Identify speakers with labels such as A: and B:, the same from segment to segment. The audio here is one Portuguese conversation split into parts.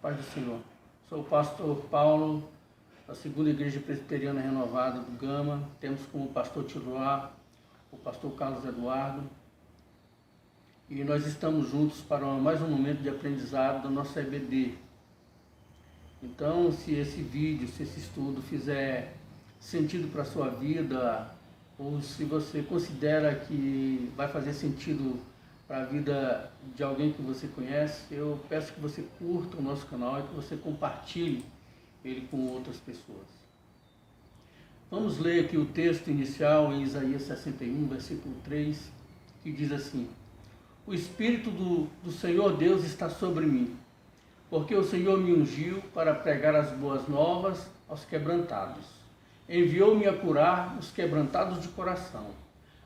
A: Paz do Senhor. Sou o pastor Paulo, da Segunda Igreja Presbiteriana Renovada do Gama. Temos como pastor titular o pastor Carlos Eduardo. E nós estamos juntos para mais um momento de aprendizado da nossa EBD. Então, se esse vídeo, se esse estudo fizer sentido para a sua vida, ou se você considera que vai fazer sentido para a vida de alguém que você conhece, eu peço que você curta o nosso canal e que você compartilhe ele com outras pessoas. Vamos ler aqui o texto inicial em Isaías 61, versículo 3, que diz assim: O Espírito do Senhor Deus está sobre mim, porque o Senhor me ungiu para pregar as boas novas aos quebrantados. Enviou-me a curar os quebrantados de coração,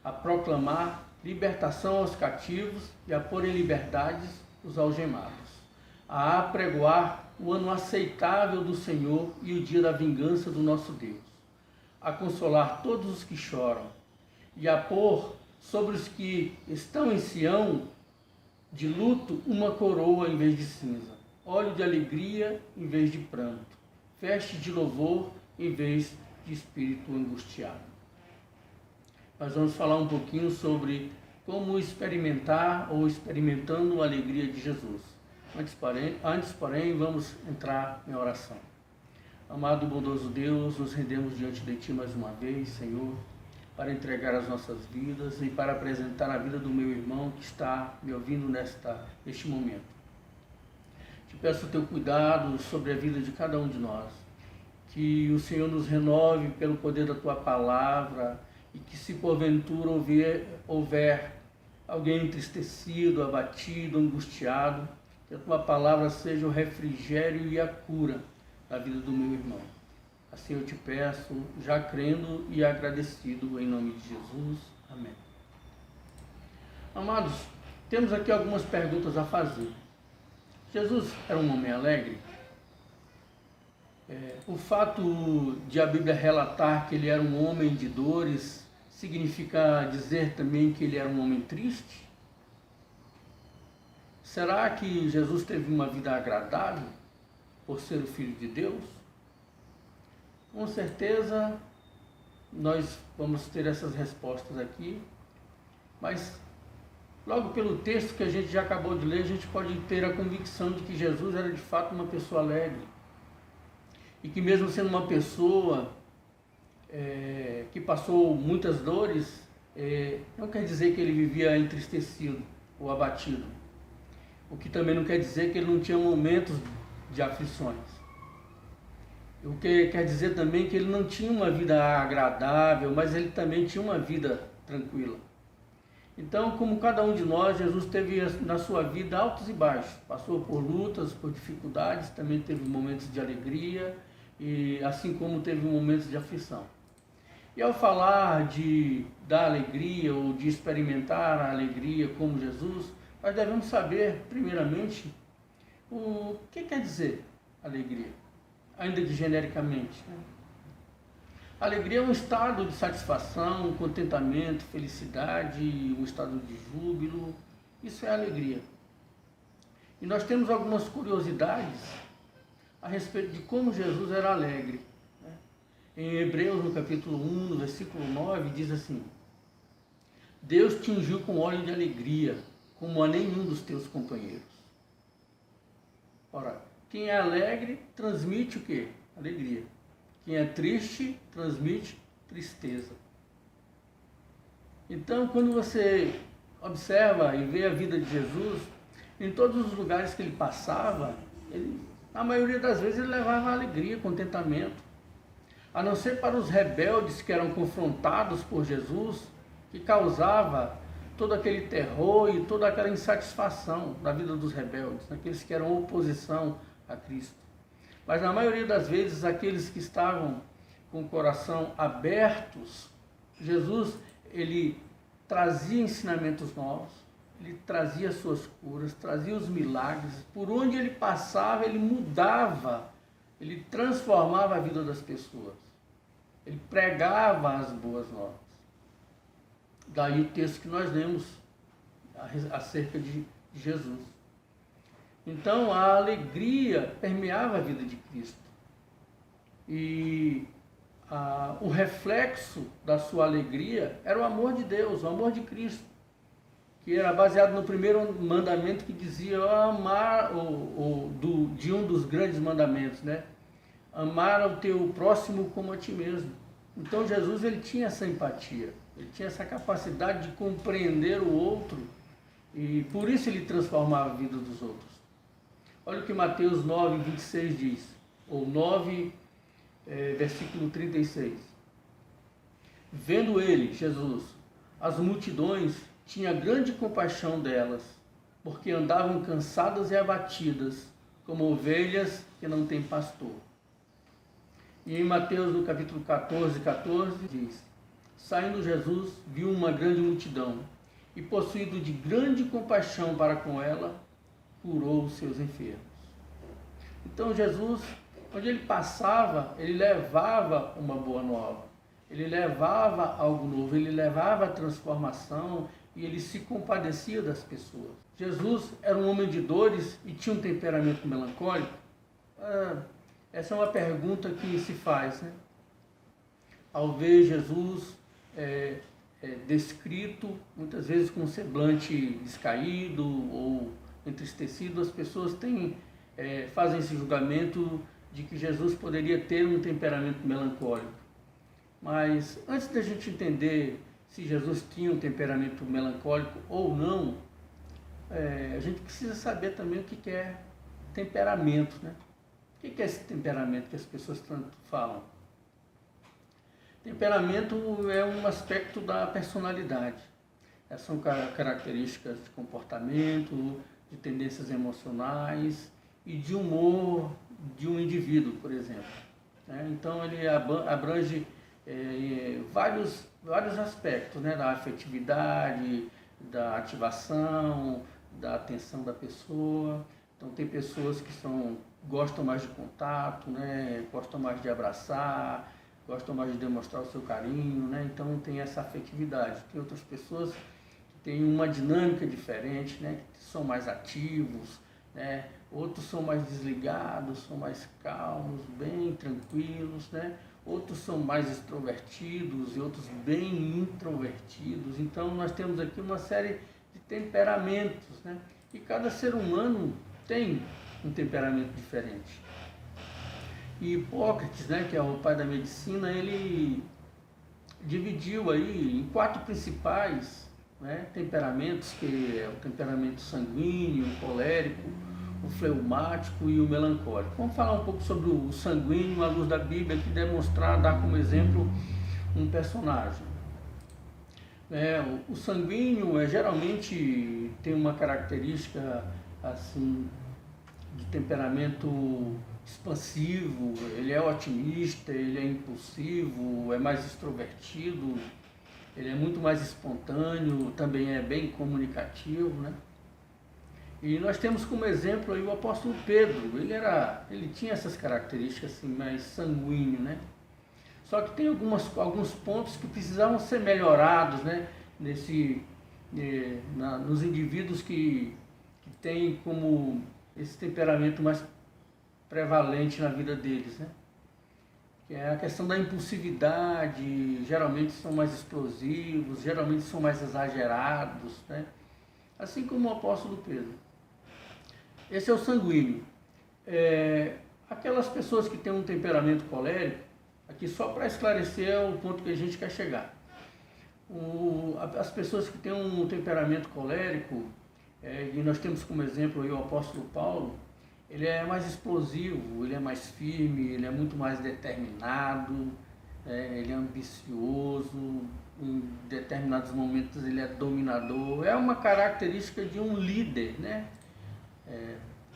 A: a proclamar libertação aos cativos e a pôr em liberdade os algemados, a apregoar o ano aceitável do Senhor e o dia da vingança do nosso Deus, a consolar todos os que choram e a pôr sobre os que estão em Sião de luto uma coroa em vez de cinza, óleo de alegria em vez de pranto, veste de louvor em vez de espírito angustiado. Nós vamos falar um pouquinho sobre como experimentar ou experimentando a alegria de Jesus. Antes, porém, vamos entrar em oração. Amado e bondoso Deus, nos rendemos diante de Ti mais uma vez, Senhor, para entregar as nossas vidas e para apresentar a vida do meu irmão que está me ouvindo neste momento. Te peço o Teu cuidado sobre a vida de cada um de nós, que o Senhor nos renove pelo poder da Tua palavra e que, se porventura houver alguém entristecido, abatido, angustiado, que a Tua palavra seja o refrigério e a cura da vida do meu irmão. Assim eu te peço, já crendo e agradecido, em nome de Jesus. Amém. Amados, temos aqui algumas perguntas a fazer. Jesus era um homem alegre? O fato de a Bíblia relatar que ele era um homem de dores significa dizer também que ele era um homem triste? Será que Jesus teve uma vida agradável por ser o Filho de Deus? Com certeza nós vamos ter essas respostas aqui, mas logo pelo texto que a gente já acabou de ler, a gente pode ter a convicção de que Jesus era de fato uma pessoa alegre. E que mesmo sendo uma pessoa que passou muitas dores, não quer dizer que ele vivia entristecido ou abatido. O que também não quer dizer que ele não tinha momentos de aflições. O que quer dizer também que ele não tinha uma vida agradável, mas ele também tinha uma vida tranquila. Então, como cada um de nós, Jesus teve na sua vida altos e baixos. Passou por lutas, por dificuldades, também teve momentos de alegria, e assim como teve momentos de aflição. E ao falar da alegria ou de experimentar a alegria como Jesus, nós devemos saber, primeiramente, o que quer dizer alegria, ainda que genericamente. Alegria é um estado de satisfação, contentamento, felicidade, um estado de júbilo. Isso é alegria. E nós temos algumas curiosidades a respeito de como Jesus era alegre. Em Hebreus, no capítulo 1, no versículo 9, diz assim: Deus te ungiu com óleo de alegria, como a nenhum dos teus companheiros. Ora, quem é alegre transmite o quê? Alegria. Quem é triste transmite tristeza. Então, quando você observa e vê a vida de Jesus, em todos os lugares que ele passava, na maioria das vezes ele levava alegria, contentamento. A não ser para os rebeldes que eram confrontados por Jesus, que causava todo aquele terror e toda aquela insatisfação na vida dos rebeldes, aqueles que eram oposição a Cristo. Mas na maioria das vezes, aqueles que estavam com o coração abertos, Jesus, ele trazia ensinamentos novos, ele trazia suas curas, trazia os milagres. Por onde ele passava, ele mudava, ele transformava a vida das pessoas. Ele pregava as boas novas. Daí o texto que nós lemos acerca de Jesus. Então a alegria permeava a vida de Cristo. E o reflexo da sua alegria era o amor de Deus, o amor de Cristo, que era baseado no primeiro mandamento que dizia amar, de um dos grandes mandamentos, né? Amar ao teu próximo como a ti mesmo. Então Jesus, ele tinha essa empatia, ele tinha essa capacidade de compreender o outro, e por isso ele transformava a vida dos outros. Olha o que Mateus 9, 26 diz, ou 9, versículo 36. Vendo ele, Jesus, as multidões, tinha grande compaixão delas, porque andavam cansadas e abatidas, como ovelhas que não têm pastor. E em Mateus, no capítulo 14, 14, diz, saindo Jesus, viu uma grande multidão, e possuído de grande compaixão para com ela, curou os seus enfermos. Então Jesus, onde ele passava, ele levava uma boa nova, ele levava algo novo, ele levava a transformação, e ele se compadecia das pessoas. Jesus era um homem de dores e tinha um temperamento melancólico? Essa é uma pergunta que se faz, né? Ao ver Jesus descrito, muitas vezes com um semblante descaído ou entristecido, as pessoas fazem esse julgamento de que Jesus poderia ter um temperamento melancólico. Mas antes da gente entender se Jesus tinha um temperamento melancólico ou não, a gente precisa saber também o que é temperamento, né? O que é esse temperamento que as pessoas tanto falam? Temperamento é um aspecto da personalidade. Essas são características de comportamento, de tendências emocionais e de humor de um indivíduo, por exemplo. Então ele abrange vários aspectos, né? Da afetividade, da ativação, da atenção da pessoa. Então tem pessoas que gostam mais de contato, né? Gostam mais de abraçar, gostam mais de demonstrar o seu carinho, né? Então tem essa afetividade. Tem outras pessoas que têm uma dinâmica diferente, né? Que são mais ativos, né? Outros são mais desligados, são mais calmos, bem tranquilos, né? Outros são mais extrovertidos e outros bem introvertidos. Então nós temos aqui uma série de temperamentos, né? E cada ser humano tem um temperamento diferente. E Hipócrates, né, que é o pai da medicina, ele dividiu aí em 4 principais, né, temperamentos, que é o temperamento sanguíneo, o colérico, o fleumático e o melancólico. Vamos falar um pouco sobre o sanguíneo à luz da Bíblia, que dar como exemplo um personagem. O sanguíneo geralmente tem uma característica assim de temperamento expansivo, ele é otimista, ele é impulsivo, é mais extrovertido, ele é muito mais espontâneo, também é bem comunicativo, né? E nós temos como exemplo aí o apóstolo Pedro. Ele tinha essas características assim, mais sanguíneo, né? Só que tem alguns pontos que precisavam ser melhorados, né? Nos indivíduos que têm como esse temperamento mais prevalente na vida deles, né? Que é a questão da impulsividade. Geralmente são mais explosivos, geralmente são mais exagerados, né? Assim como o apóstolo Pedro. Esse é o sanguíneo. Aquelas pessoas que têm um temperamento colérico, aqui só para esclarecer o ponto que a gente quer chegar. As pessoas que têm um temperamento colérico, e nós temos como exemplo aí o apóstolo Paulo, ele é mais explosivo, ele é mais firme, ele é muito mais determinado, ele é ambicioso, em determinados momentos ele é dominador. É uma característica de um líder, né?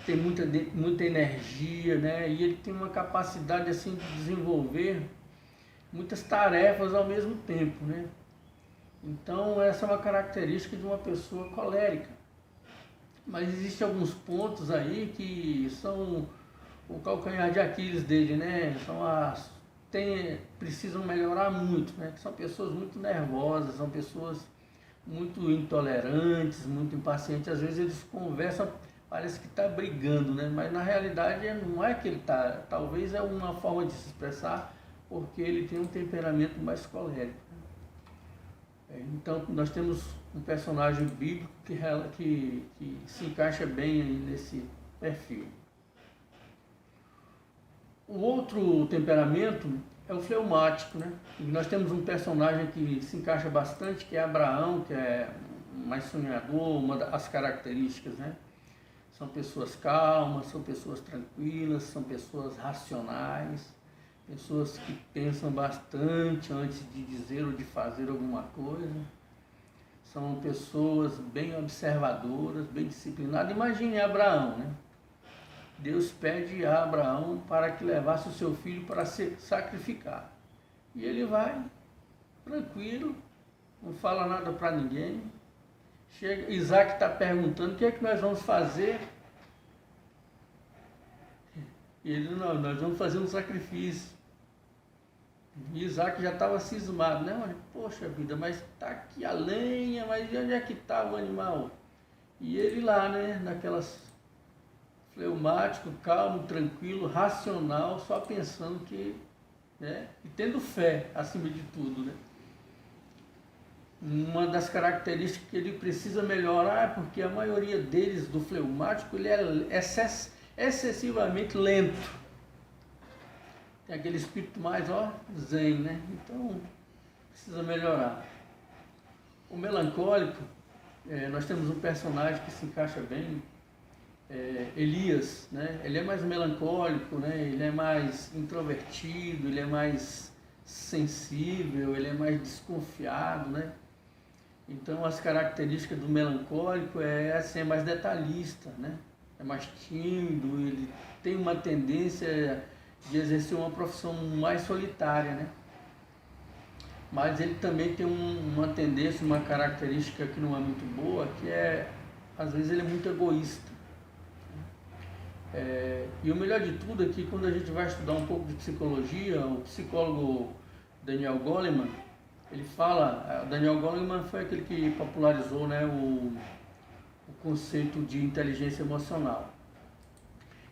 A: Tem muita energia, né? E ele tem uma capacidade assim de desenvolver muitas tarefas ao mesmo tempo, né? Então essa é uma característica de uma pessoa colérica. Mas existem alguns pontos aí que são o calcanhar de Aquiles dele, né? Precisam melhorar muito, né? Que são pessoas muito nervosas, são pessoas muito intolerantes, muito impacientes. Às vezes eles conversam parece que está brigando, né? Mas na realidade não é que ele está, talvez é uma forma de se expressar, porque ele tem um temperamento mais colérico. Então nós temos um personagem bíblico que se encaixa bem aí nesse perfil. O outro temperamento é o fleumático, né? E nós temos um personagem que se encaixa bastante, que é Abraão, que é mais sonhador, uma das características, né? São pessoas calmas, são pessoas tranquilas, são pessoas racionais, pessoas que pensam bastante antes de dizer ou de fazer alguma coisa. São pessoas bem observadoras, bem disciplinadas. Imagine Abraão, né? Deus pede a Abraão para que levasse o seu filho para se sacrificar. E ele vai, tranquilo, não fala nada para ninguém. Chega, Isaac está perguntando o que é que nós vamos fazer. E ele, não, nós vamos fazer um sacrifício. E Isaac já estava cismado, né? Mas, poxa vida, mas está aqui a lenha, mas onde é que está o animal? E ele lá, né? Naquelas fleumático, calmo, tranquilo, racional, só pensando que, né? E tendo fé acima de tudo, né? Uma das características que ele precisa melhorar é porque a maioria deles, do fleumático, ele é excessivamente lento. Tem aquele espírito mais, zen, né? Então, precisa melhorar. O melancólico, nós temos um personagem que se encaixa bem, Elias, né? Ele é mais melancólico, né? Ele é mais introvertido, ele é mais sensível, ele é mais desconfiado, né? Então as características do melancólico é mais detalhista, né? É mais tímido, ele tem uma tendência de exercer uma profissão mais solitária, né? Mas ele também tem uma tendência, uma característica que não é muito boa, que é, às vezes ele é muito egoísta. E o melhor de tudo é que quando a gente vai estudar um pouco de psicologia, o psicólogo Daniel Goleman, ele fala, Daniel Goleman foi aquele que popularizou, né, o conceito de inteligência emocional.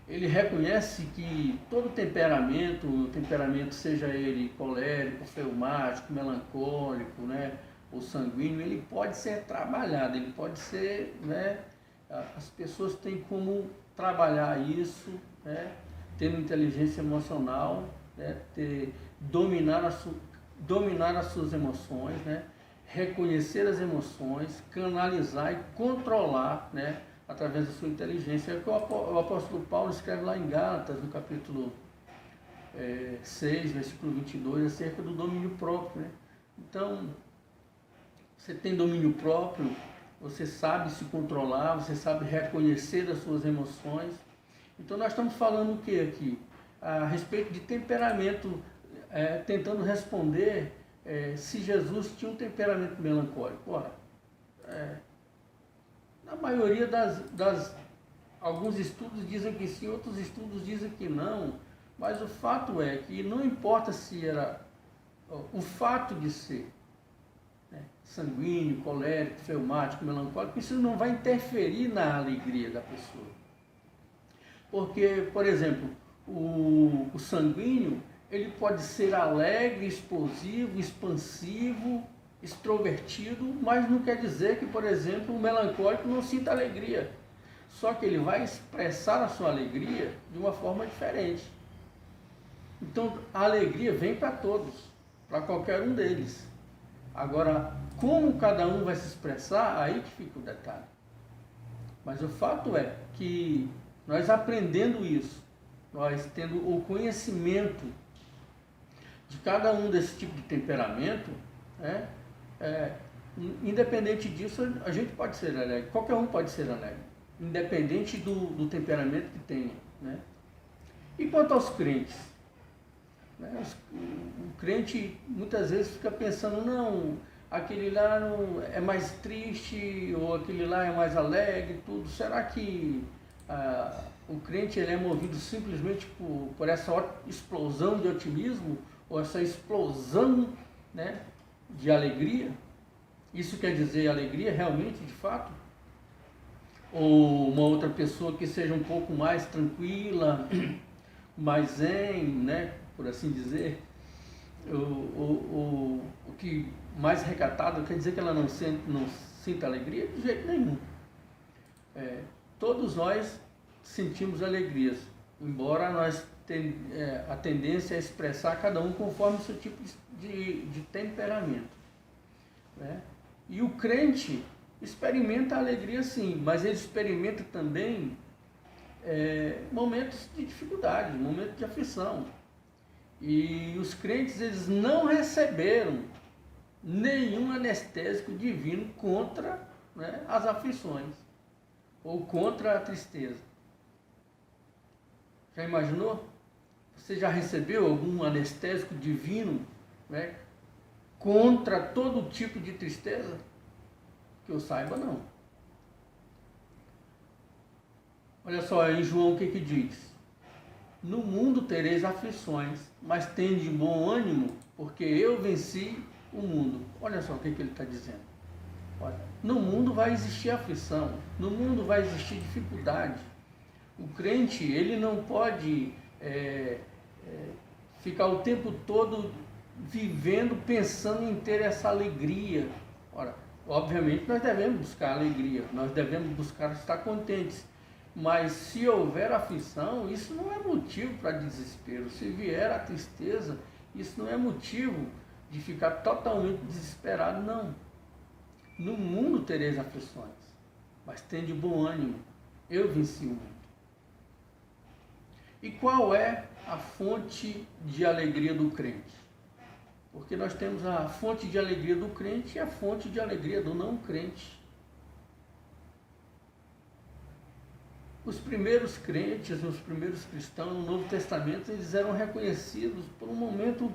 A: Ele reconhece que todo temperamento, o temperamento seja ele colérico, fleumático, melancólico, né, ou sanguíneo, ele pode ser trabalhado, ele pode ser, né, as pessoas têm como trabalhar isso, né, tendo inteligência emocional, né, dominar as suas emoções, né, reconhecer as emoções, canalizar e controlar, né, através da sua inteligência. É o que o apóstolo Paulo escreve lá em Gálatas, no capítulo 6, versículo 22, acerca do domínio próprio, né? Então, você tem domínio próprio, você sabe se controlar, você sabe reconhecer as suas emoções. Então nós estamos falando o que aqui? A respeito de temperamento, tentando responder se Jesus tinha um temperamento melancólico. Ora, na maioria alguns estudos dizem que sim, outros estudos dizem que não, mas o fato é que não importa se era o fato de ser, né, sanguíneo, colérico, fleumático, melancólico, isso não vai interferir na alegria da pessoa. Porque, por exemplo, o sanguíneo, ele pode ser alegre, explosivo, expansivo, extrovertido, mas não quer dizer que, por exemplo, o melancólico não sinta alegria. Só que ele vai expressar a sua alegria de uma forma diferente. Então, a alegria vem para todos, para qualquer um deles. Agora, como cada um vai se expressar, aí que fica o detalhe. Mas o fato é que nós aprendendo isso, nós tendo o conhecimento de cada um desse tipo de temperamento, independente disso, a gente pode ser alegre, qualquer um pode ser alegre, independente do temperamento que tenha, né? E quanto aos crentes? O crente muitas vezes fica pensando, não, aquele lá é mais triste, ou aquele lá é mais alegre, tudo. Será que o crente ele é movido simplesmente por essa explosão de otimismo, ou essa explosão, né, de alegria? Isso quer dizer alegria realmente, de fato? ou uma outra pessoa que seja um pouco mais tranquila, mais zen, né, por assim dizer, o que mais recatado, quer dizer que ela não sinta alegria? De jeito nenhum. Todos nós sentimos alegrias, embora nós a tendência é expressar cada um conforme o seu tipo de temperamento, né? E o crente experimenta a alegria sim, mas ele experimenta também momentos de dificuldade, momentos de aflição. E os crentes, eles não receberam nenhum anestésico divino contra, né, as aflições ou contra a tristeza. Já imaginou? Você já recebeu algum anestésico divino, né, contra todo tipo de tristeza? Que eu saiba, não. Olha só, em João o que diz? No mundo tereis aflições, mas tende bom ânimo, porque eu venci o mundo. Olha só o que ele está dizendo. Olha, no mundo vai existir aflição, no mundo vai existir dificuldade. O crente, ele não pode ficar o tempo todo vivendo, pensando em ter essa alegria. Ora, obviamente nós devemos buscar alegria, nós devemos buscar estar contentes. Mas se houver aflição, isso não é motivo para desespero. Se vier a tristeza, isso não é motivo de ficar totalmente desesperado, não. No mundo tereis aflições, mas tende bom ânimo. Eu venci o mundo. E qual é a fonte de alegria do crente? Porque nós temos a fonte de alegria do crente e a fonte de alegria do não crente. Os primeiros crentes, os primeiros cristãos no Novo Testamento, eles eram reconhecidos por um momento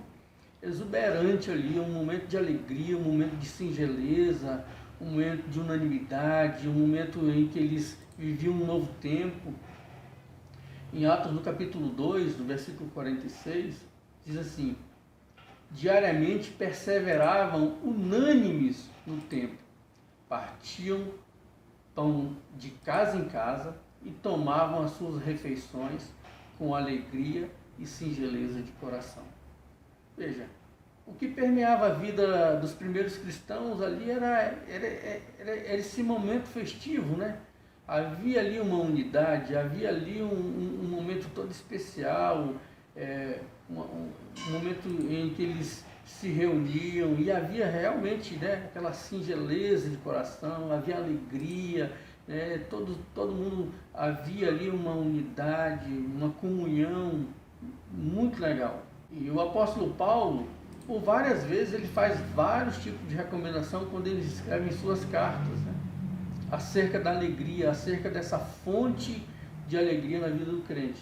A: exuberante ali, um momento de alegria, um momento de singeleza, um momento de unanimidade, um momento em que eles viviam um novo tempo. Em Atos, no capítulo 2, no versículo 46, diz assim: diariamente perseveravam unânimes no templo, partiam pão de casa em casa e tomavam as suas refeições com alegria e singeleza de coração. Veja, o que permeava a vida dos primeiros cristãos ali era esse momento festivo, né? Havia ali uma unidade, havia ali um momento todo especial, um momento em que eles se reuniam e havia realmente, né, aquela singeleza de coração, havia alegria, todo mundo, havia ali uma unidade, uma comunhão muito legal. E o apóstolo Paulo, por várias vezes, ele faz vários tipos de recomendação quando ele escreve em suas cartas, né, acerca da alegria, acerca dessa fonte de alegria na vida do crente.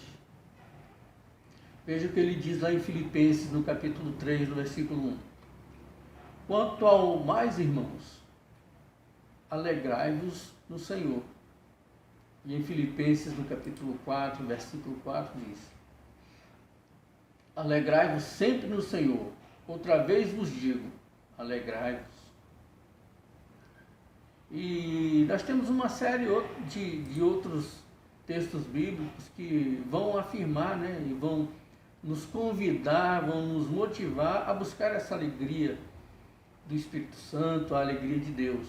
A: Veja o que ele diz lá em Filipenses, no capítulo 3, no versículo 1. Quanto ao mais, irmãos, alegrai-vos no Senhor. E em Filipenses, no capítulo 4, versículo 4, diz: alegrai-vos sempre no Senhor. Outra vez vos digo, alegrai-vos. E nós temos uma série de outros textos bíblicos que vão afirmar, né, e vão nos convidar, vão nos motivar a buscar essa alegria do Espírito Santo, a alegria de Deus.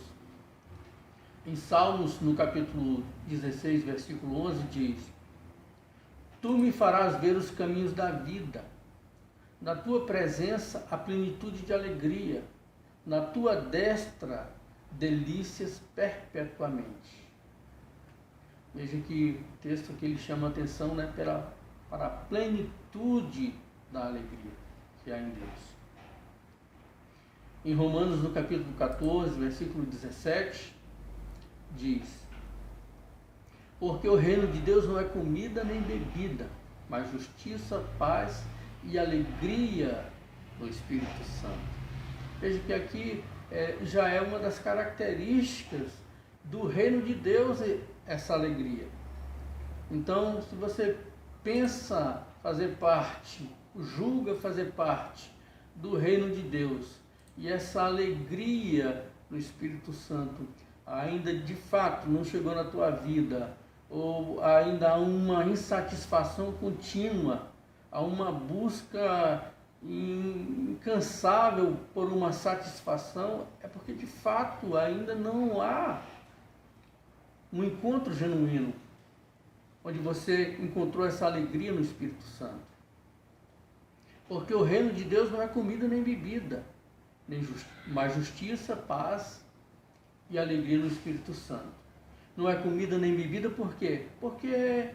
A: Em Salmos, no capítulo 16, versículo 11, diz: tu me farás ver os caminhos da vida, na tua presença a plenitude de alegria, na tua destra delícias perpetuamente. Veja que o texto aqui ele chama a atenção, né, para a plenitude da alegria que há em Deus. Em Romanos, no capítulo 14, versículo 17, diz: porque o reino de Deus não é comida nem bebida, mas justiça, paz e alegria do Espírito Santo. Veja que aqui já é uma das características do reino de Deus, essa alegria. Então, se você pensa fazer parte, julga fazer parte do reino de Deus, e essa alegria do Espírito Santo, ainda de fato não chegou na tua vida, ou ainda há uma insatisfação contínua, há uma busca incansável por uma satisfação, é porque de fato ainda não há um encontro genuíno, onde você encontrou essa alegria no Espírito Santo. Porque o reino de Deus não é comida nem bebida, mas justiça, paz e alegria no Espírito Santo. Não é comida nem bebida, por quê? Porque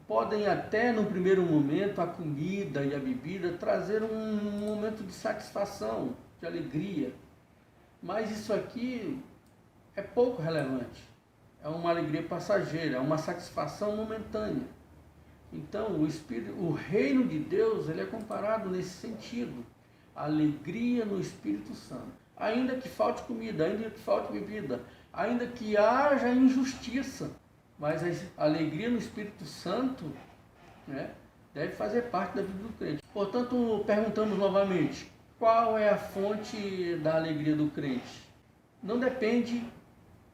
A: podem até, no primeiro momento, a comida e a bebida trazer um momento de satisfação, de alegria. Mas isso aqui é pouco relevante. É uma alegria passageira, é uma satisfação momentânea. Então, o reino de Deus, ele é comparado nesse sentido. A alegria no Espírito Santo. Ainda que falte comida, ainda que falte bebida, ainda que haja injustiça, mas a alegria no Espírito Santo, né, deve fazer parte da vida do crente. Portanto, perguntamos novamente, qual é a fonte da alegria do crente? Não depende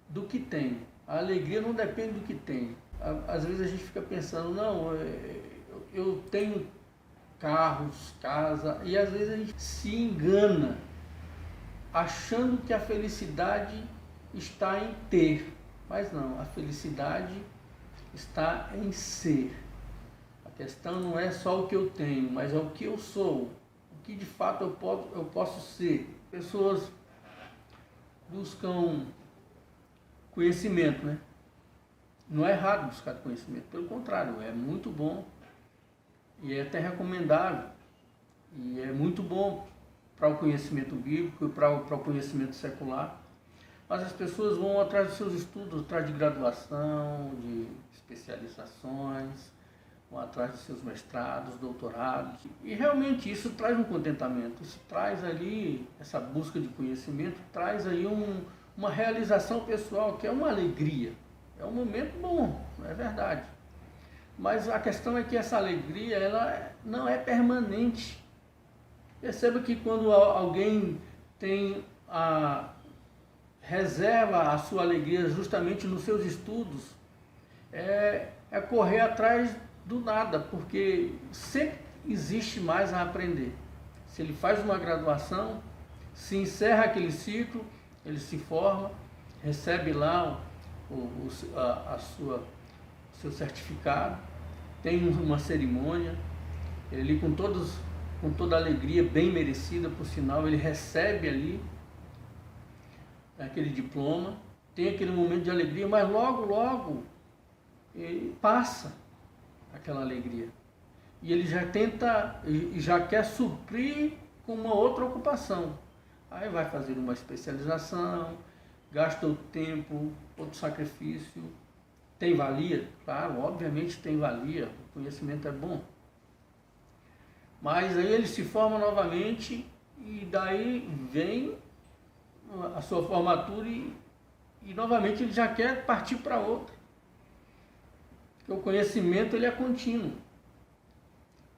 A: do que tem. A alegria não depende do que tem. Às vezes a gente fica pensando, não, eu tenho carros, casa, e às vezes a gente se engana, achando que a felicidade está em ter. Mas não, a felicidade está em ser. A questão não é só o que eu tenho, mas é o que eu sou, o que de fato eu posso ser. Pessoas buscam conhecimento, né? Não é errado buscar conhecimento, pelo contrário, é muito bom e é até recomendável. E é muito bom para o conhecimento bíblico e para o conhecimento secular. Mas as pessoas vão atrás dos seus estudos, atrás de graduação, de especializações, vão atrás dos seus mestrados, doutorados. E realmente isso traz um contentamento, isso traz ali, essa busca de conhecimento, traz aí uma realização pessoal, que é uma alegria. É um momento bom, não é verdade. Mas a questão é que essa alegria, ela não é permanente. Perceba que quando alguém reserva a sua alegria justamente nos seus estudos, é correr atrás do nada, porque sempre existe mais a aprender. Se ele faz uma graduação, se encerra aquele ciclo, ele se forma, recebe lá o seu certificado, tem uma cerimônia, ele com toda a alegria, bem merecida, por sinal, ele recebe ali aquele diploma, tem aquele momento de alegria, mas logo ele passa aquela alegria. E ele já tenta, e já quer suprir com uma outra ocupação. Aí vai fazer uma especialização, gasta o tempo, outro sacrifício. Tem valia? Claro, obviamente tem valia, o conhecimento é bom. Mas aí ele se forma novamente e daí vem a sua formatura e novamente ele já quer partir para outra. Porque o conhecimento ele é contínuo.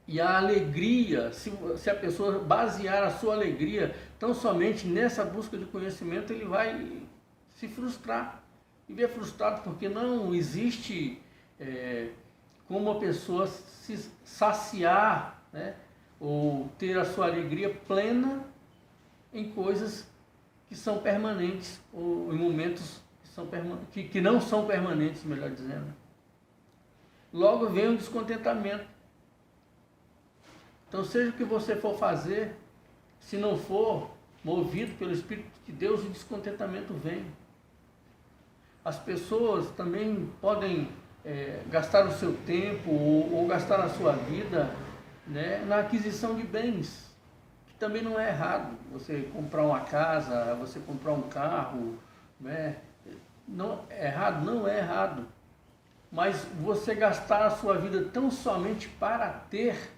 A: E a alegria, se a pessoa basear a sua alegria tão somente nessa busca de conhecimento, ele vai se frustrar. E ver frustrado porque não existe como a pessoa se saciar, né, ou ter a sua alegria plena em coisas que são permanentes, ou em momentos que não são permanentes, melhor dizendo. Logo vem o descontentamento. Então, seja o que você for fazer, se não for movido pelo Espírito de Deus, o descontentamento vem. As pessoas também podem gastar o seu tempo ou gastar a sua vida, né, na aquisição de bens, que também não é errado. Você comprar uma casa, você comprar um carro, né, não é errado, não é errado. Mas você gastar a sua vida tão somente para ter,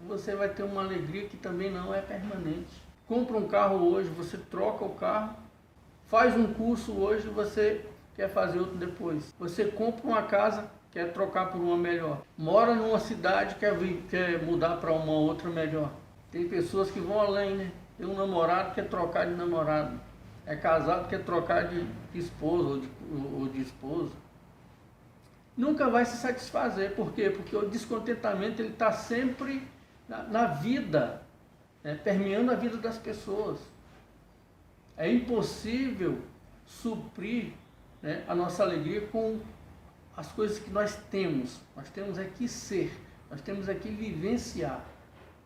A: você vai ter uma alegria que também não é permanente. Compra um carro hoje, você troca o carro, faz um curso hoje, você quer fazer outro depois. Você compra uma casa, quer trocar por uma melhor. Mora numa cidade, quer mudar para uma outra melhor. Tem pessoas que vão além, né? Tem um namorado, quer trocar de namorado. é casado, quer trocar de esposa ou de esposa, nunca vai se satisfazer. Por quê? Porque o descontentamento ele está sempre na vida, né? Permeando a vida das pessoas. É impossível suprir, né, a nossa alegria com as coisas que nós temos. Nós temos é que ser, nós temos é que vivenciar,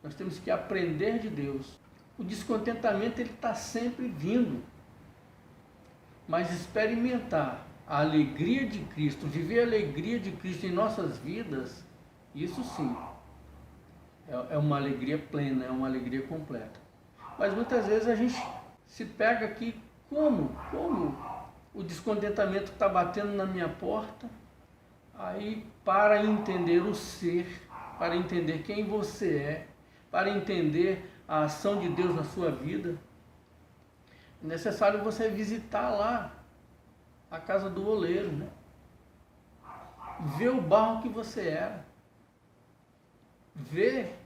A: nós temos que aprender de Deus. O descontentamento ele está sempre vindo, mas experimentar a alegria de Cristo, viver a alegria de Cristo em nossas vidas, isso sim, é uma alegria plena, é uma alegria completa. Mas muitas vezes a gente se pega aqui, como o descontentamento está batendo na minha porta, aí para entender o ser, para entender quem você é, para entender a ação de Deus na sua vida, é necessário você visitar lá a casa do oleiro, né? Ver o barro que você era, ver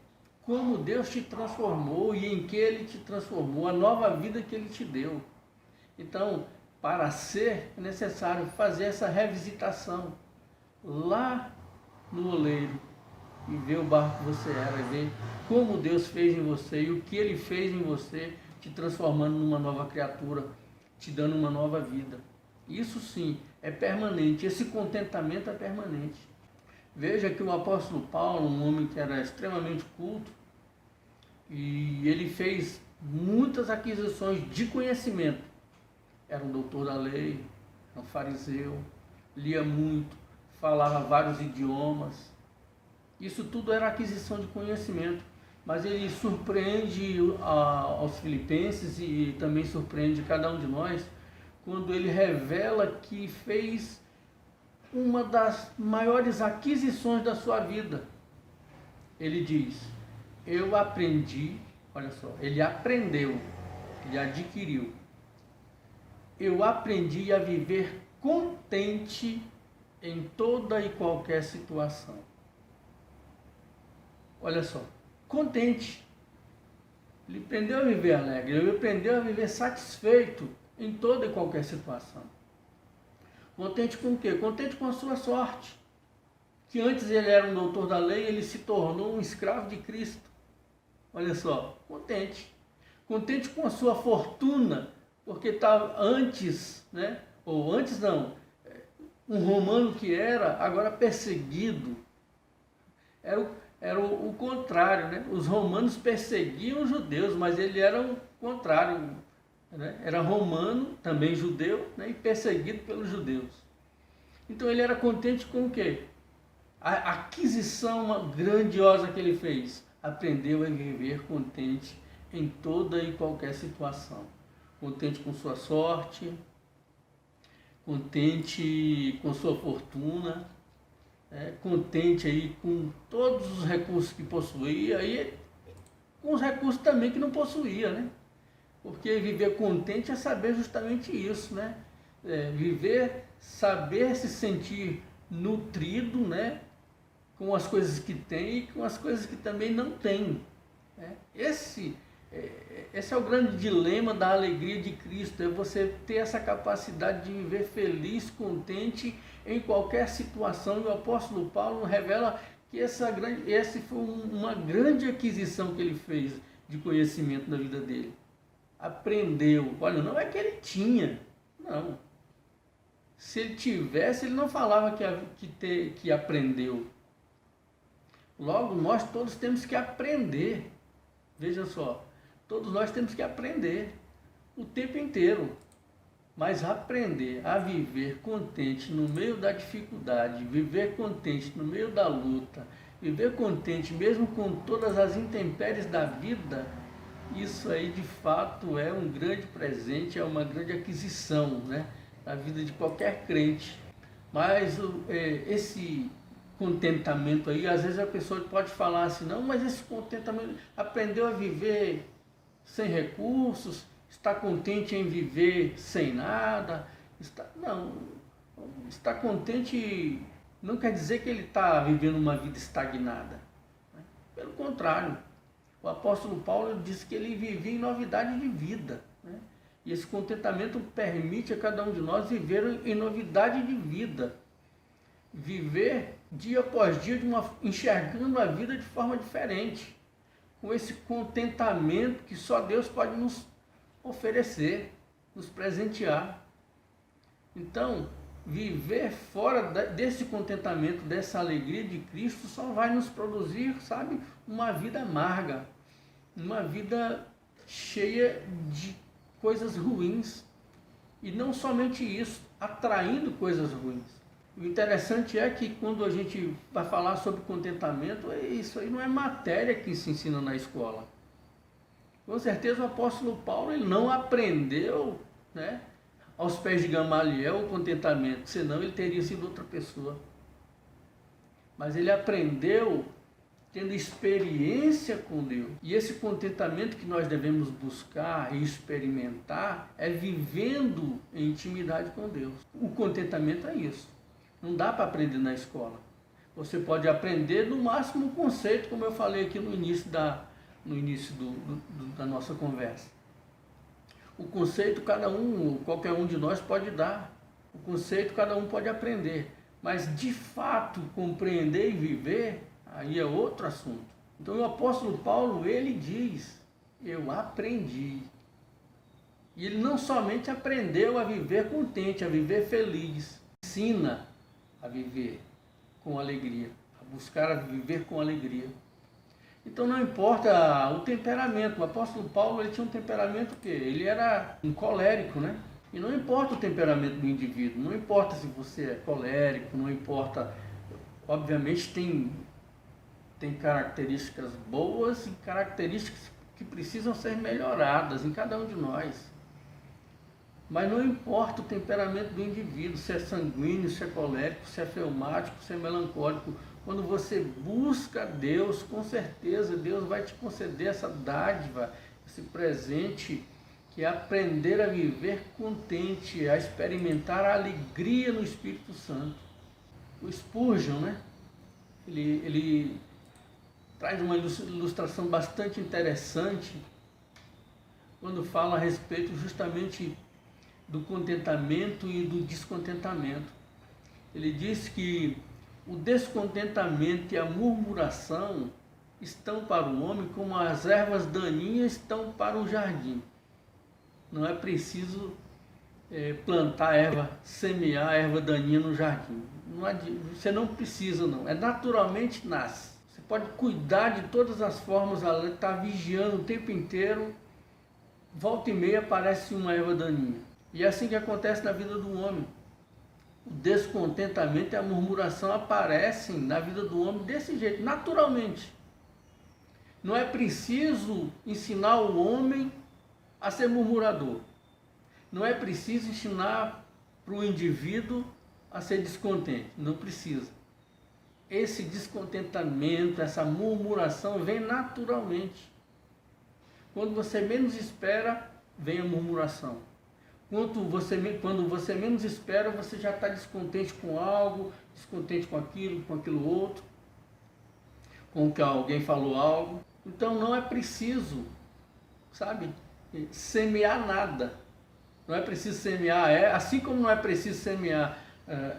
A: como Deus te transformou e em que Ele te transformou, a nova vida que Ele te deu. Então, para ser, é necessário fazer essa revisitação lá no oleiro e ver o barro que você era, e ver como Deus fez em você e o que Ele fez em você, te transformando numa nova criatura, te dando uma nova vida. Isso sim é permanente, esse contentamento é permanente. Veja que o apóstolo Paulo, um homem que era extremamente culto, e ele fez muitas aquisições de conhecimento. Era um doutor da lei, era um fariseu, lia muito, falava vários idiomas. Isso tudo era aquisição de conhecimento. Mas ele surpreende aos filipenses e também surpreende cada um de nós, quando ele revela que fez uma das maiores aquisições da sua vida. Ele diz: eu aprendi, olha só, ele aprendeu, ele adquiriu. Eu aprendi a viver contente em toda e qualquer situação. Olha só, contente. Ele aprendeu a viver alegre, ele aprendeu a viver satisfeito em toda e qualquer situação. Contente com o quê? Contente com a sua sorte. Que antes ele era um doutor da lei, ele se tornou um escravo de Cristo. Olha só, contente. Contente com a sua fortuna, porque estava antes, né? Ou antes não, um romano que era, agora perseguido. Era o contrário, né? Os romanos perseguiam os judeus, mas ele era o contrário, né? Era romano, também judeu, né? E perseguido pelos judeus. Então ele era contente com o quê? A aquisição grandiosa que ele fez. Aprendeu a viver contente em toda e qualquer situação. Contente com sua sorte, contente com sua fortuna, contente aí com todos os recursos que possuía e com os recursos também que não possuía, né? Porque viver contente é saber justamente isso, né? Viver, saber se sentir nutrido, né? Com as coisas que tem e com as coisas que também não tem. Né? Esse é o grande dilema da alegria de Cristo, é você ter essa capacidade de viver feliz, contente em qualquer situação. E o apóstolo Paulo revela que essa foi uma grande aquisição que ele fez de conhecimento na vida dele. Aprendeu. Olha, não é que ele tinha, não. Se ele tivesse, ele não falava que aprendeu. Logo, nós todos temos que aprender. Veja só, todos nós temos que aprender o tempo inteiro. Mas aprender a viver contente no meio da dificuldade, viver contente no meio da luta, viver contente mesmo com todas as intempéries da vida, isso aí de fato é um grande presente, é uma grande aquisição, né, na vida de qualquer crente. Mas esse contentamento aí, às vezes a pessoa pode falar assim, não, mas esse contentamento, aprendeu a viver sem recursos, está contente em viver sem nada, está contente não quer dizer que ele está vivendo uma vida estagnada, né? Pelo contrário, o apóstolo Paulo disse que ele vivia em novidade de vida, né? E esse contentamento permite a cada um de nós viver em novidade de vida. Viver dia após dia enxergando a vida de forma diferente. Com esse contentamento que só Deus pode nos oferecer, nos presentear. Então, viver fora desse contentamento, dessa alegria de Cristo, só vai nos produzir, sabe, uma vida amarga, uma vida cheia de coisas ruins. E não somente isso, atraindo coisas ruins. O interessante é que quando a gente vai falar sobre contentamento, isso aí não é matéria que se ensina na escola. Com certeza o apóstolo Paulo ele não aprendeu, né, aos pés de Gamaliel o contentamento, senão ele teria sido outra pessoa. Mas ele aprendeu tendo experiência com Deus. E esse contentamento que nós devemos buscar e experimentar é vivendo em intimidade com Deus. O contentamento é isso. Não dá para aprender na escola. Você pode aprender no máximo o conceito, como eu falei aqui no início da nossa conversa. O conceito qualquer um de nós pode dar. O conceito cada um pode aprender. Mas de fato compreender e viver, aí é outro assunto. Então o apóstolo Paulo, ele diz, eu aprendi. E ele não somente aprendeu a viver contente, a viver feliz, ensina a viver com alegria, a buscar a viver com alegria. Então não importa o temperamento, o apóstolo Paulo ele tinha um temperamento que ele era um colérico, né? E não importa o temperamento do indivíduo, não importa se você é colérico, não importa, obviamente tem características boas e características que precisam ser melhoradas em cada um de nós. Mas não importa o temperamento do indivíduo, se é sanguíneo, se é colérico, se é fleumático, se é melancólico. Quando você busca Deus, com certeza Deus vai te conceder essa dádiva, esse presente, que é aprender a viver contente, a experimentar a alegria no Espírito Santo. O Spurgeon, né? Ele traz uma ilustração bastante interessante quando fala a respeito justamente do contentamento e do descontentamento. Ele diz que o descontentamento e a murmuração estão para o homem como as ervas daninhas estão para o jardim. Não é preciso plantar semear a erva daninha no jardim. Você não precisa, não. Naturalmente nasce. Você pode cuidar de todas as formas, estar vigiando o tempo inteiro. Volta e meia aparece uma erva daninha. E é assim que acontece na vida do homem. O descontentamento e a murmuração aparecem na vida do homem desse jeito, naturalmente. Não é preciso ensinar o homem a ser murmurador. Não é preciso ensinar para o indivíduo a ser descontente. Não precisa. Esse descontentamento, essa murmuração vem naturalmente. Quando você menos espera, vem a murmuração. Quando você menos espera, você já está descontente com algo, descontente com aquilo outro, com que alguém falou algo. Então não é preciso, sabe, semear nada. Não é preciso semear, assim como não é preciso semear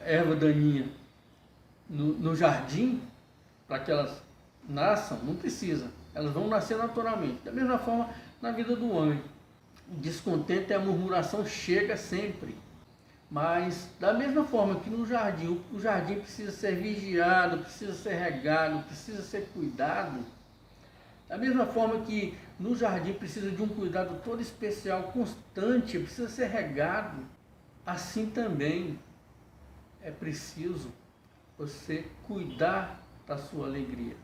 A: erva daninha no jardim, para que elas nasçam, não precisa. Elas vão nascer naturalmente. Da mesma forma, na vida do homem. O descontento e a murmuração chega sempre. Mas da mesma forma que no jardim, o jardim precisa ser vigiado, precisa ser regado, precisa ser cuidado. Da mesma forma que no jardim precisa de um cuidado todo especial, constante, precisa ser regado. Assim também é preciso você cuidar da sua alegria.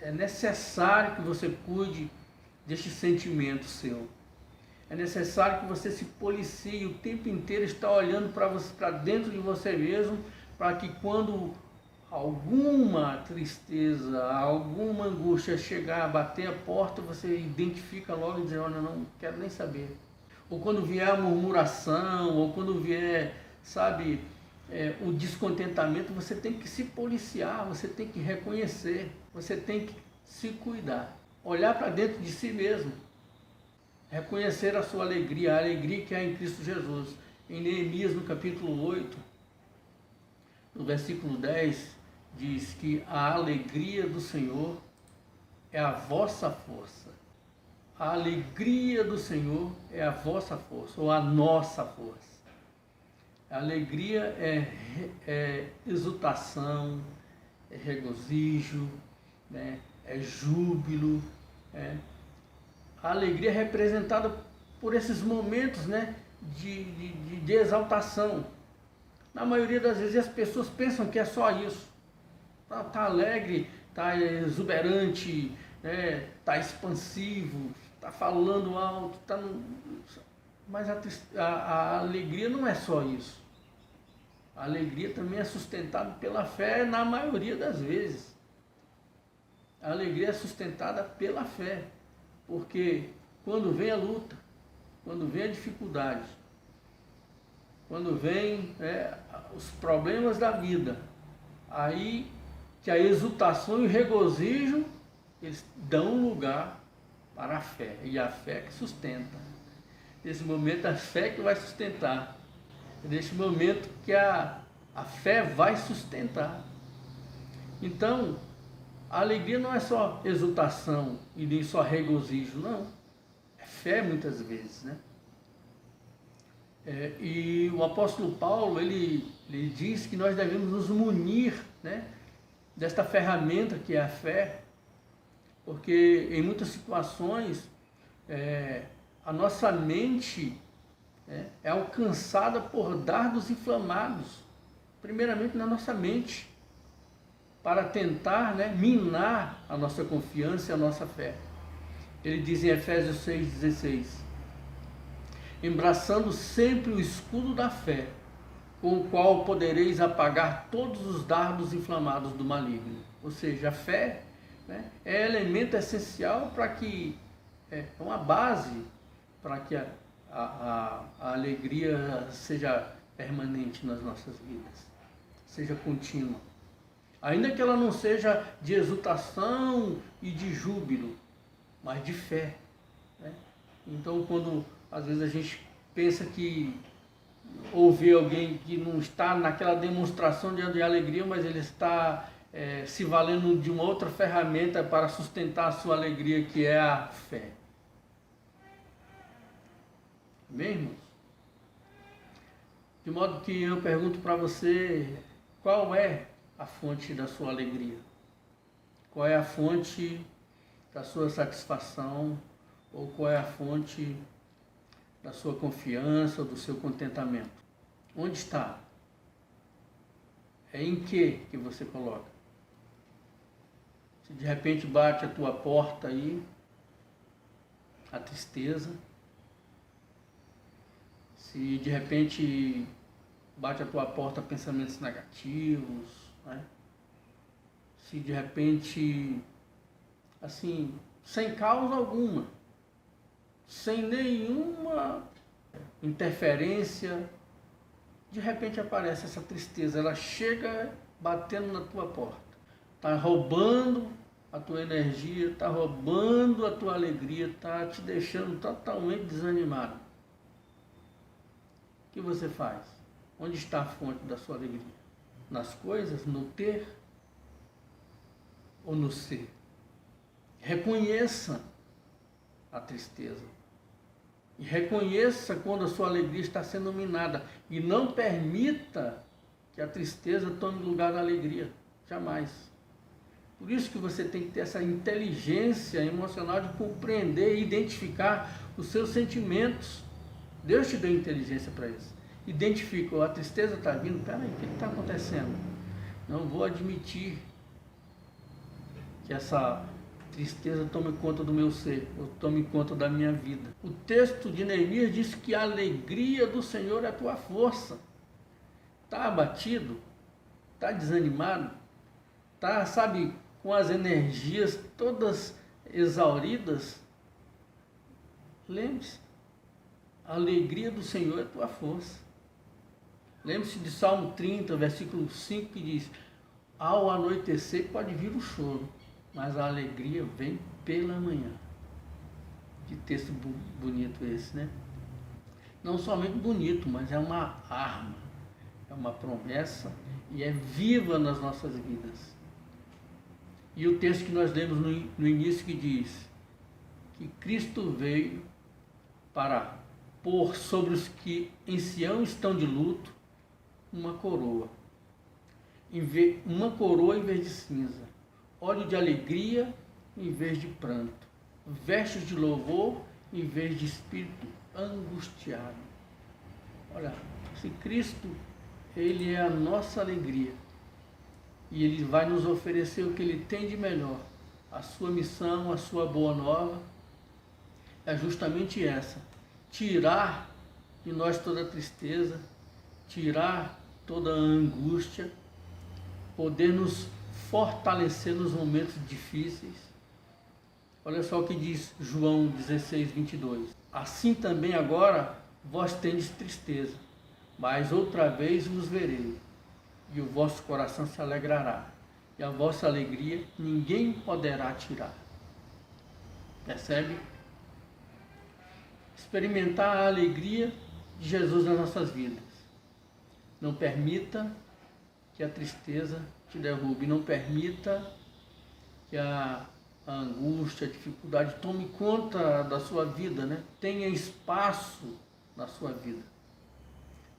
A: É necessário que você cuide deste sentimento seu. É necessário que você se policie o tempo inteiro, estar olhando para dentro de você mesmo, para que quando alguma tristeza, alguma angústia chegar a bater a porta, você identifica logo e diz, olha, não quero nem saber. Ou quando vier a murmuração, ou quando vier, sabe, o descontentamento, você tem que se policiar, você tem que reconhecer, você tem que se cuidar. Olhar para dentro de si mesmo reconhecer a sua alegria, a alegria que há em Cristo Jesus. Em Neemias, no capítulo 8, no versículo 10, diz que a alegria do Senhor é a vossa força. A alegria do Senhor é a vossa força, ou a nossa força. A alegria é exultação, é regozijo, né? É júbilo. A alegria é representada por esses momentos, né? de exaltação. Na maioria das vezes as pessoas pensam que é só isso. Tá alegre, tá exuberante, tá expansivo, tá falando alto, mas a alegria não é só isso. A alegria também é sustentada pela fé na maioria das vezes. A alegria é sustentada pela fé, porque quando vem a luta, quando vem a dificuldade, quando vem os problemas da vida, aí que a exultação e o regozijo, eles dão lugar para a fé, e a fé que sustenta. Nesse momento a fé que vai sustentar, nesse momento que a fé vai sustentar. Então, a alegria não é só exultação e nem só regozijo, não. É fé muitas vezes, né? E o apóstolo Paulo, ele diz que nós devemos nos munir, né, desta ferramenta que é a fé, porque em muitas situações a nossa mente é alcançada por dardos inflamados, primeiramente na nossa mente, para tentar, minar a nossa confiança e a nossa fé. Ele diz em Efésios 6,16: embraçando sempre o escudo da fé, com o qual podereis apagar todos os dardos inflamados do maligno. Ou seja, a fé é elemento essencial para que, é uma base para que a alegria seja permanente nas nossas vidas, seja contínua. Ainda que ela não seja de exultação e de júbilo, mas de fé. Então, quando às vezes a gente pensa que ouvir alguém que não está naquela demonstração de alegria, mas ele está se valendo de uma outra ferramenta para sustentar a sua alegria, que é a fé. Amém, irmãos? De modo que eu pergunto para você, qual é a fonte da sua alegria? Qual é a fonte da sua satisfação? Ou qual é a fonte da sua confiança, ou do seu contentamento? Onde está? É em que você coloca? Se de repente bate a tua porta aí a tristeza, se de repente bate a tua porta pensamentos negativos, se de repente, assim, sem causa alguma, sem nenhuma interferência, de repente aparece essa tristeza, ela chega batendo na tua porta, está roubando a tua energia, está roubando a tua alegria, está te deixando totalmente desanimado. O que você faz? Onde está a fonte da sua alegria? Nas coisas, no ter ou no ser? Reconheça a tristeza. E reconheça quando a sua alegria está sendo minada. E não permita que a tristeza tome lugar da alegria. Jamais. Por isso que você tem que ter essa inteligência emocional de compreender e identificar os seus sentimentos. Deus te deu inteligência para isso. Identifica, a tristeza está vindo, peraí, o que está acontecendo? Não vou admitir que essa tristeza tome conta do meu ser, ou tome conta da minha vida. O texto de Neemias diz que a alegria do Senhor é a tua força. Está abatido? Está desanimado? Está, sabe, com as energias todas exauridas? Lembre-se, a alegria do Senhor é a tua força. Lembre-se de Salmo 30, versículo 5, que diz: ao anoitecer pode vir o choro, mas a alegria vem pela manhã. Que texto bonito esse, né? Não somente bonito, mas é uma arma, é uma promessa e é viva nas nossas vidas. E o texto que nós lemos no início que diz que Cristo veio para pôr sobre os que em Sião estão de luto uma coroa. Uma coroa em vez de cinza, óleo de alegria em vez de pranto, vestes de louvor em vez de espírito angustiado. Olha, se Cristo, Ele é a nossa alegria e Ele vai nos oferecer o que Ele tem de melhor, a sua missão, a sua boa nova, é justamente essa: tirar de nós toda a tristeza, tirar toda a angústia, poder nos fortalecer nos momentos difíceis. Olha só o que diz João 16, 22. Assim também agora vós tendes tristeza, mas outra vez vos verei, e o vosso coração se alegrará, e a vossa alegria ninguém poderá tirar. Percebe? Experimentar a alegria de Jesus nas nossas vidas. Não permita que a tristeza te derrube, não permita que a angústia, a dificuldade tome conta da sua vida, né? Tenha espaço na sua vida.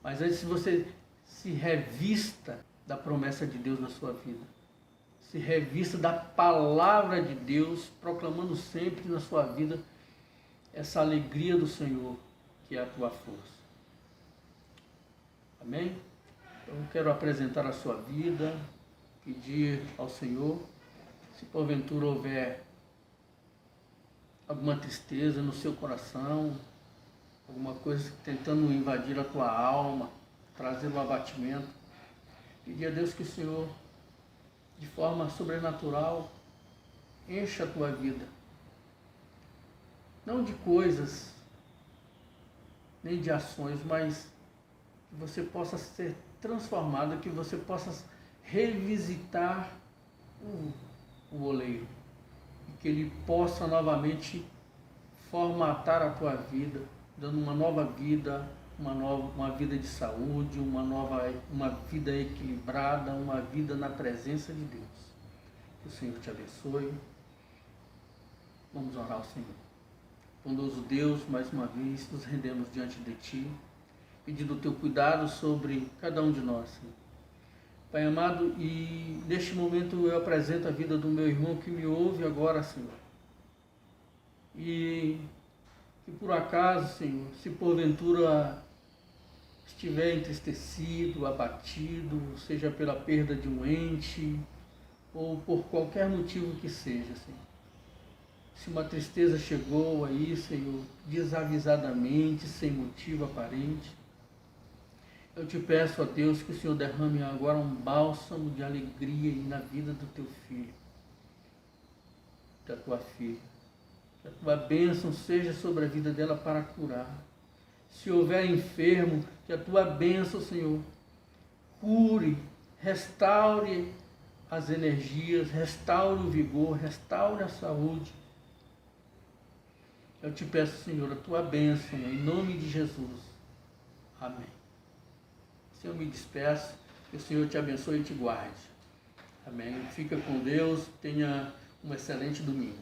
A: Mas antes você se revista da promessa de Deus na sua vida. Se revista da palavra de Deus, proclamando sempre na sua vida essa alegria do Senhor, que é a tua força. Amém? Então, eu quero apresentar a sua vida, pedir ao Senhor, se porventura houver alguma tristeza no seu coração, alguma coisa tentando invadir a tua alma, trazer um abatimento, pedir a Deus que o Senhor, de forma sobrenatural, encha a tua vida. Não de coisas, nem de ações, mas que você possa ser transformado, que você possa revisitar o oleiro, e que ele possa novamente formatar a tua vida, dando uma nova vida, uma vida de saúde, uma vida equilibrada, uma vida na presença de Deus. Que o Senhor te abençoe. Vamos orar ao Senhor. Bondoso Deus, mais uma vez nos rendemos diante de Ti, pedindo o Teu cuidado sobre cada um de nós, Senhor. Pai amado, e neste momento eu apresento a vida do meu irmão que me ouve agora, Senhor. E que por acaso, Senhor, se porventura estiver entristecido, abatido, seja pela perda de um ente, ou por qualquer motivo que seja, Senhor. Se uma tristeza chegou aí, Senhor, desavisadamente, sem motivo aparente, eu te peço, ó Deus, que o Senhor derrame agora um bálsamo de alegria na vida do teu filho, da tua filha. Que a tua bênção seja sobre a vida dela para curar. Se houver enfermo, que a tua bênção, Senhor, cure, restaure as energias, restaure o vigor, restaure a saúde. Eu te peço, Senhor, a tua bênção, em nome de Jesus. Amém. Senhor, me despeço, que o Senhor te abençoe e te guarde. Amém. Fica com Deus, tenha um excelente domingo.